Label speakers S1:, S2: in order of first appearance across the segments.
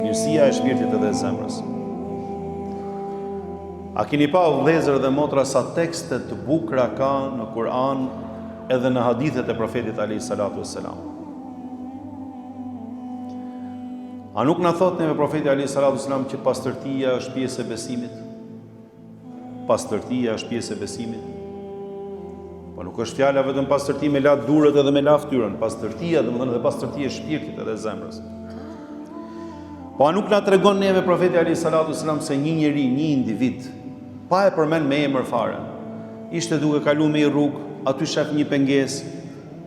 S1: Mirësia e shpirtit edhe e zemrës. A keni pa vëllezër dhe motra sa tekste të bukura ka në Kur'an edhe në hadithet e profetit alayhi salatu wassalam? A nuk na thot neve profeti alayhi salatu wassalam që pastërtia është pjesë e besimit? Pastërtia është pjesë e besimit. Po nuk është fjala vetëm pastërti me la durët edhe me la fytyrën. Pastërtia, domethënë edhe pastërtia e shpirtit edhe e zemrës. Po a nuk na tregon neve profeti alayhi salatu wassalam se një njeri, një individ, pa e përmend me emër fare, ishte duke kaluar me rrugë, aty shef një pengesë,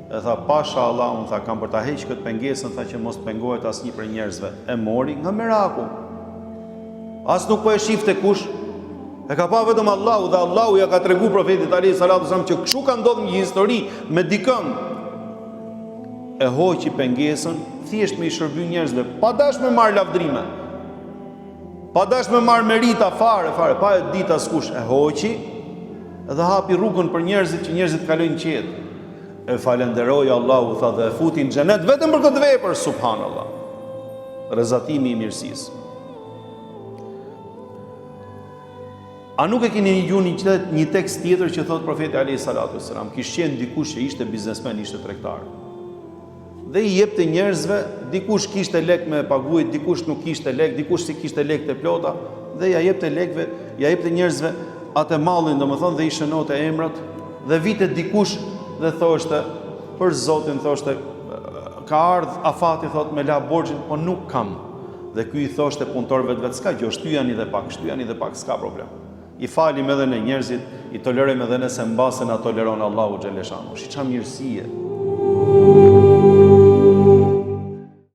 S1: e tha pasha Allah, unë tha kam për ta heq këtë pengesën, tha që mos pengohet asnjë prej njerëzve. E mori nga mirakull. As nuk po e shifte kush. E ka pa vetëm Allahu, dhe Allahu ja ka tregu profetit alayhi salatu wasallam që kështu ka ndodhur një histori me dikën. E hoqi pengesën thjesht me i shërby njerëzve, pa dash me marr lavdrime. Pa dash me marr merita fare, pa e ditë askush. E hoqi dhe hapi rrugën për njerëzit që njerëzit kalojnë qetë. E falenderoi Allahu, tha, dhe e futi në xhenet vetëm për këtë vepër, subhanallah. Rrezatimi i mirësisë. A nuk e keni dëgjuar një tekst tjetër që thot profeti alayhi salatu wassalam, kishte qenë dikush që ishte biznesmen, ishte tregtar. Dhe i jepte njerëzve, dikush kishte lek me paguajt, dikush nuk kishte lek, dikush si kishte lek të plota, dhe ja jepte lekve, ja jepte njerëzve atë mallin, domethënë, dhe i shënonte emrat, dhe vitet dikush dhe thoshte për Zotin, thoshte ka ardh afati, thot me la borxhin, po nuk kam. Dhe ky i thoshte punëtorëve vetë, s'ka gjë, shtyjani dhe pak, s'ka problem. I falim edhe në njerëzit, i tolerojmë edhe nëse mbase na toleron Allahu xhaleshanu. Shi çfarë mirësie.